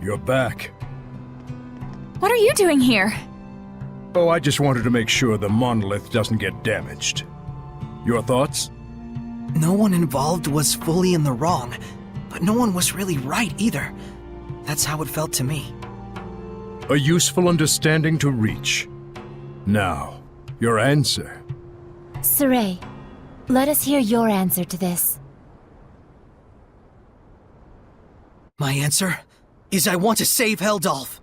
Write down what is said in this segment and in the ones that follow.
You're back. What are you doing here? Oh, I just wanted to make sure the monolith doesn't get damaged. Your thoughts? No one involved was fully in the wrong, but no one was really right either. That's how it felt to me. A useful understanding to reach. Now, your answer. Saray, let us hear your answer to this. My answer is I want to save Heldolf.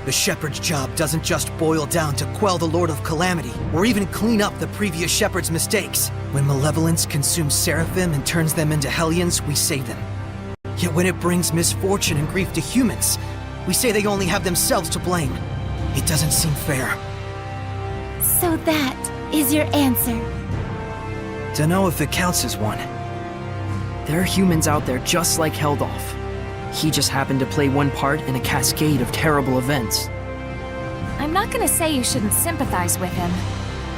The shepherd's job doesn't just boil down to quell the Lord of Calamity, or even clean up the previous shepherd's mistakes. When malevolence consumes seraphim and turns them into hellions, we save them. Yet when it brings misfortune and grief to humans, we say they only have themselves to blame. It doesn't seem fair. So that is your answer. Dunno if it counts as one. There are humans out there just like Heldolf. He just happened to play one part in a cascade of terrible events. I'm not gonna say you shouldn't sympathize with him,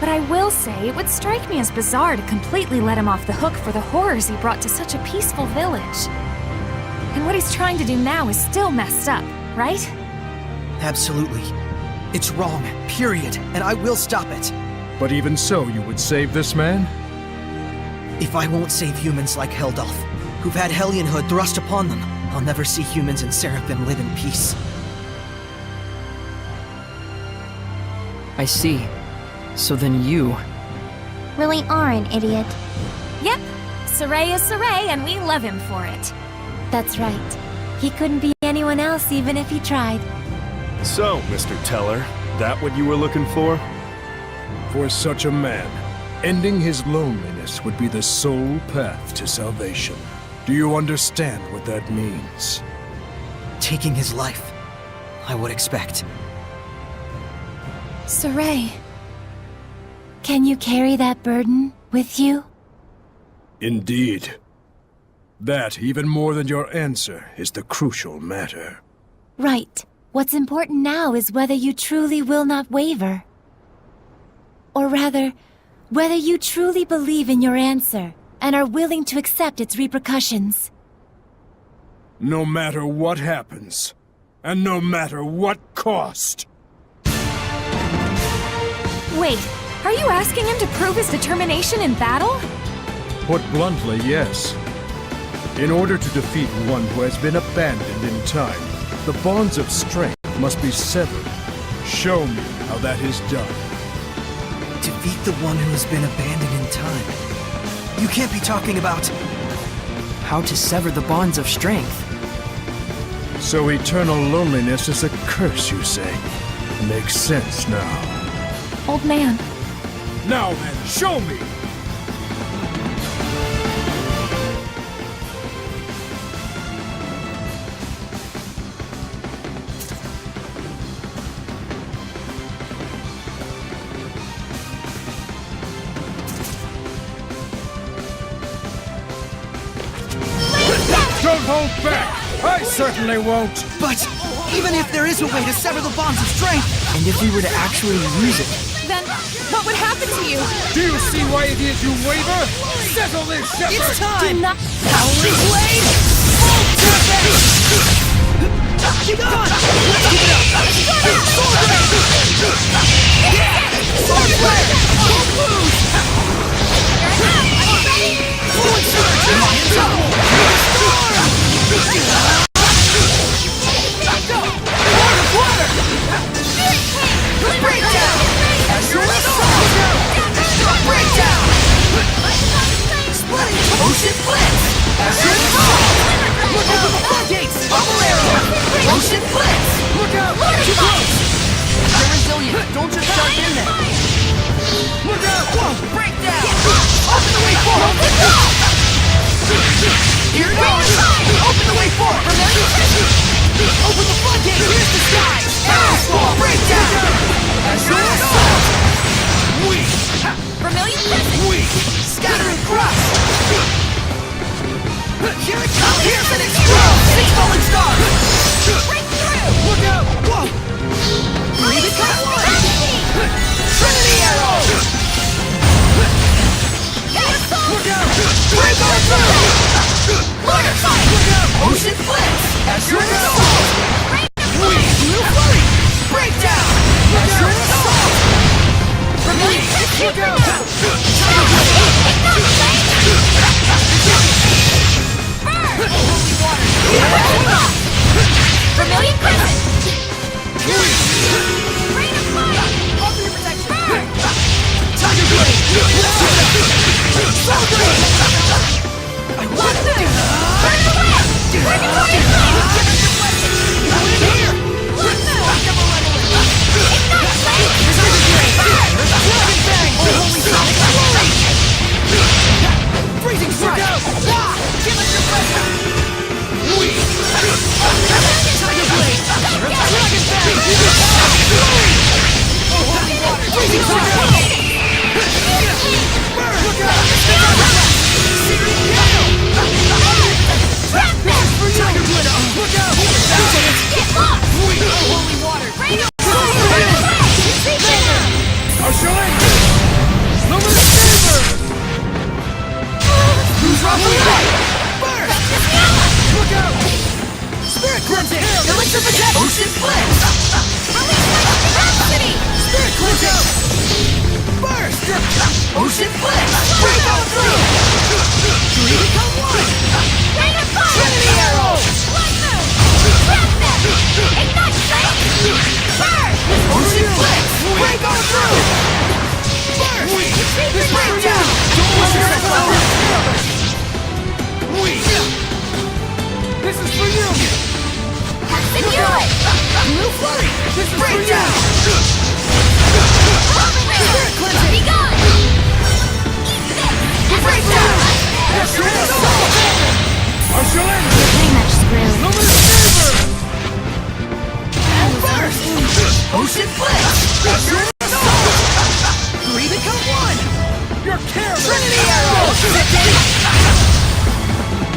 but I will say it would strike me as bizarre to completely let him off the hook for the horrors he brought to such a peaceful village. And what he's trying to do now is still messed up, right? Absolutely. It's wrong, period, and I will stop it. But even so, you would save this man? If I won't save humans like Heldolf, who've had Hellionhood thrust upon them, I'll never see humans and Seraphim live in peace. I see. So then you... really are an idiot. Yep, Saray is Saray, and we love him for it. That's right. He couldn't be anyone else even if he tried. So, Mr. Teller, that what you were looking for? For such a man, ending his loneliness would be the sole path to salvation. Do you understand what that means? Taking his life, I would expect. Saray, can you carry that burden with you? Indeed. That, even more than your answer, is the crucial matter. Right. What's important now is whether you truly will not waver. Or rather, whether you truly believe in your answer and are willing to accept its repercussions. No matter what happens, and no matter what cost. Wait, are you asking him to prove his determination in battle? Put bluntly, yes. In order to defeat one who has been abandoned in time, the bonds of strength must be severed. Show me how that is done. Defeat the one who has been abandoned in time. You can't be talking about... How to sever the bonds of strength. So eternal loneliness is a curse, you say? Makes sense now. Old man, Now then, show me! Don't hold back! I certainly won't! But even if there is a way to sever the bonds of strength... And if we were to actually use it, then what would happen to you? Do you see why it is you waver? Settle this, Shepherd! It's time! Do not... Howling Blade! Full tempest! Keep on! Let's keep it up! Sword Blade! Yeah! Sword Blade! Don't lose! Fluid Surge! Lion Double! Storm! Go! Water! Water! Breakdown! Azure Assault! Breakdown! Splitting Ocean Blitz! Azure Assault! Look out for the floodgates! Bubble Arrow! Ocean Blitz! Look out! Too close! They're resilient. Don't just jump in there. Look out! Whoa! Breakdown! Open the way forward! Here it goes! Open the way forward! Open the floodgates! Here's the sky! Arrow! Breakdown! Azure Assault! Weak! Vermilion Crescent! Weak! Scattering Crush! Here it comes! Here's an explode! 6 falling stars! Break through! Look out! Whoa! Breathe it that one! Trinity Arrow! Look out! Break on through! Water Fight! Look out! Ocean Blitz! Azure Assault! Look out! Vermilion Crescent! Rain of Fire! Offer your protection! Tiger Blade! Soul Blade! I want it! Burn away! Purgatory Flame! Here! Ignite Flame! Burn! Dragon Bang! Holy Sonic! Freezing Strike! Give us your blessing! Tiger Blade! Dragon Bang! Holy Water! Freezing Strike! Burn! Look out! Secret Piano! Trap them! Tiger Blade! Look out! Get lost! Holy Water! Rain of Fire! I shall end it! Luminous Saber! Who's wrong with that? Burn! Look out! Spirit Cleansing! Electrification! Ocean Blitz! Rhapsody! Spirit Cleansing! Burst! Ocean Blitz! Break out through! Three become one! Rain of Fire! Trinity Arrow! Blood Moon! Trap them! Ignite Flame! Burn! Ocean Blitz! Break on through! Burst! Break down! This is for you! Continue it! Blue Flurry! This is break down! Spirit Cleansing! Be gone! Break down! I shall end it! Pretty much screwed. Luminous Saber! Burst! Ocean Blitz! Three become one! You're careless! Trinity Arrow!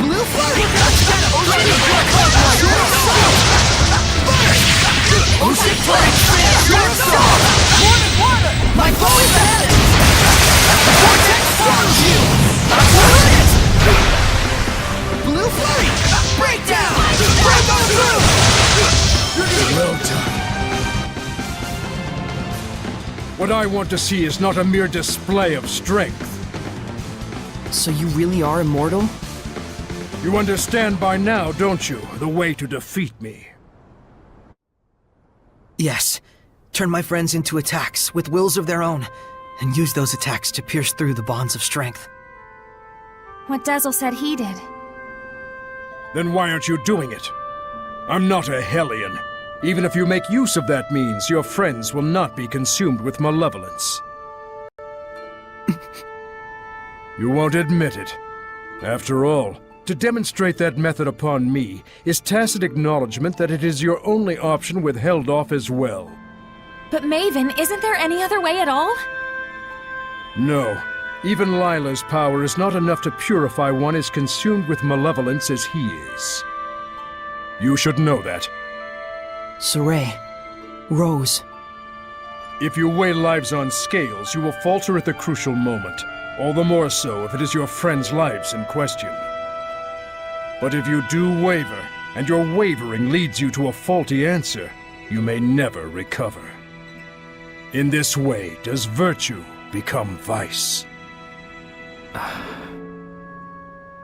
Blue Flurry! Ocean Blitz! My bow is ahead! Vortex follows you! Blue Flurry! Breakdown! Break on through! Well done. What I want to see is not a mere display of strength. So you really are immortal? You understand by now, don't you, the way to defeat me? Yes. Turn my friends into attacks with wills of their own, and use those attacks to pierce through the bonds of strength. What Dazzle said he did. Then why aren't you doing it? I'm not a Hellion. Even if you make use of that means, your friends will not be consumed with malevolence. You won't admit it. After all, to demonstrate that method upon me is tacit acknowledgement that it is your only option with Heldolf as well. But Maven, isn't there any other way at all? No. Even Lila's power is not enough to purify one as consumed with malevolence as he is. You should know that. Saray. Rose. If you weigh lives on scales, you will falter at the crucial moment. All the more so if it is your friends' lives in question. But if you do waver, and your wavering leads you to a faulty answer, you may never recover. In this way does virtue become vice.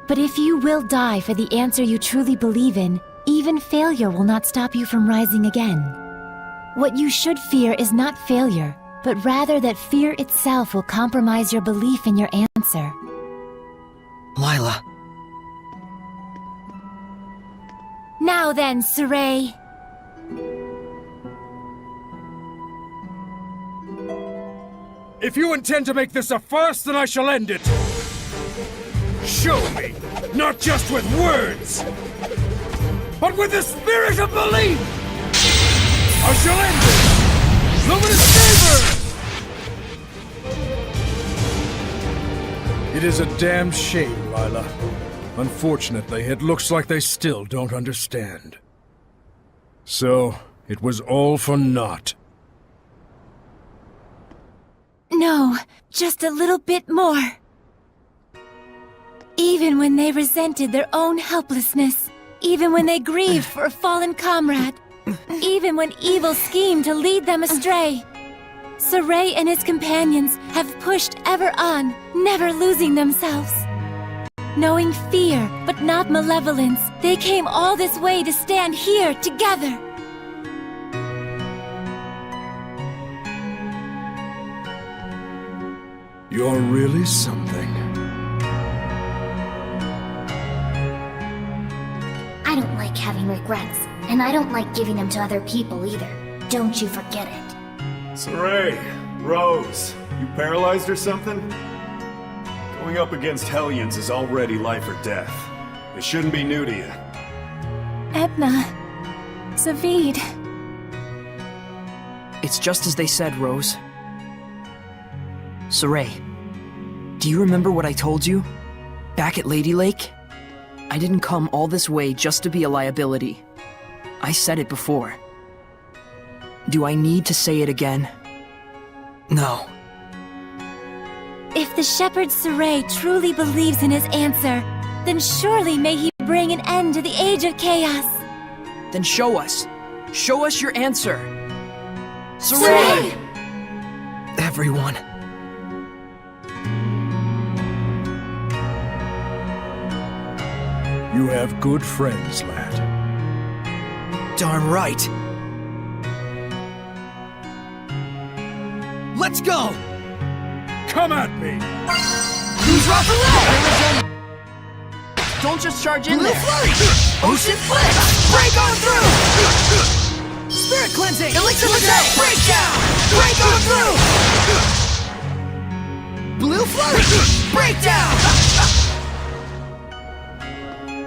But if you will die for the answer you truly believe in, even failure will not stop you from rising again. What you should fear is not failure, but rather that fear itself will compromise your belief in your answer. Lila. Now then, Saray. If you intend to make this a farce, then I shall end it. Show me, not just with words, but with the spirit of belief. I shall end it. Luminous Saber! It is a damn shame, Lila. Unfortunately, it looks like they still don't understand. So, it was all for naught. No, just a little bit more. Even when they resented their own helplessness, even when they grieved for a fallen comrade, even when evil schemed to lead them astray, Saray and his companions have pushed ever on, never losing themselves. Knowing fear, but not malevolence, they came all this way to stand here together. You're really something. I don't like having regrets, and I don't like giving them to other people either. Don't you forget it. Saray, Rose, you paralyzed or something? Going up against Hellions is already life or death. It shouldn't be new to you. Edna. Zavid. It's just as they said, Rose. Saray, do you remember what I told you? Back at Lady Lake? I didn't come all this way just to be a liability. I said it before. Do I need to say it again? No. If the shepherd Saray truly believes in his answer, then surely may he bring an end to the Age of Chaos. Then show us. Show us your answer. Saray! Everyone. You have good friends, lad. Darn right. Let's go! Come at me! Who's Raphael? Don't just charge in Blue there. Flurry! Ocean Flip! Break on through! Spirit Cleansing! Elixir Attack! Breakdown! Break on through! Blue Flurry! Breakdown!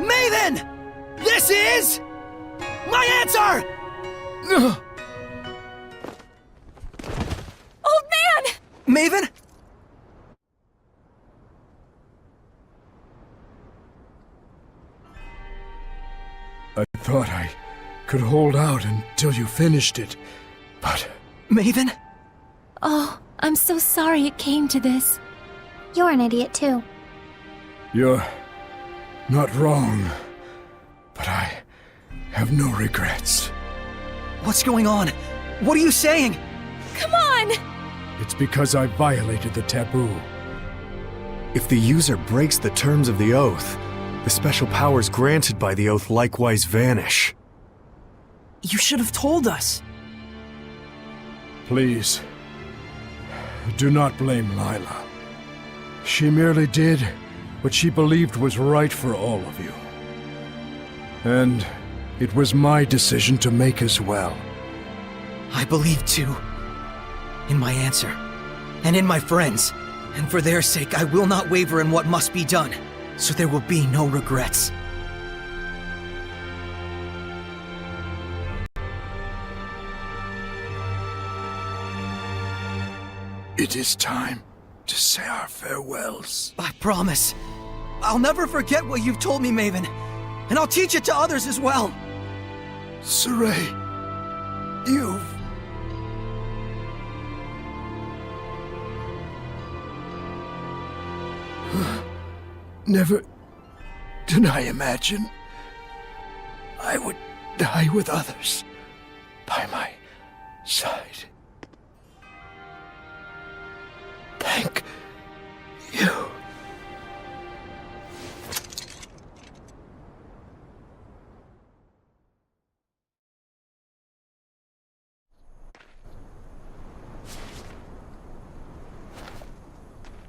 Maven! This is... my answer! Old man! Maven? I thought I could hold out until you finished it, but... Maven? Oh, I'm so sorry it came to this. You're an idiot too. You're not wrong, but I have no regrets. What's going on? What are you saying? Come on! It's because I violated the taboo. If the user breaks the terms of the oath, the special powers granted by the oath likewise vanish. You should have told us. Please, do not blame Lila. She merely did what she believed was right for all of you. And it was my decision to make as well. I believe too. In my answer. And in my friends. And for their sake, I will not waver in what must be done. So there will be no regrets. It is time to say our farewells. I promise. I'll never forget what you've told me, Maven. And I'll teach it to others as well. Saray, you've... Never did I imagine I would die with others by my side. Thank you.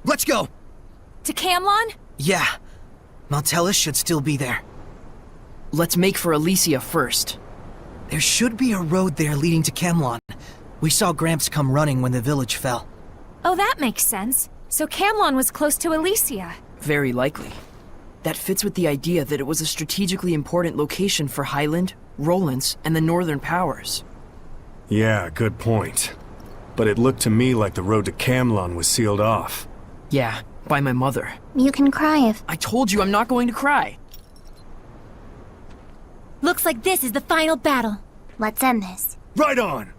Let's go! To Camlon? Yeah. Maltellus should still be there. Let's make for Elysia first. There should be a road there leading to Camlon. We saw Gramps come running when the village fell. Oh, that makes sense. So Camlon was close to Elysia. Very likely. That fits with the idea that it was a strategically important location for Highland, Rollins, and the Northern Powers. Yeah, good point. But it looked to me like the road to Camlon was sealed off. Yeah, by my mother. You can cry if... I told you I'm not going to cry. Looks like this is the final battle. Let's end this. Right on!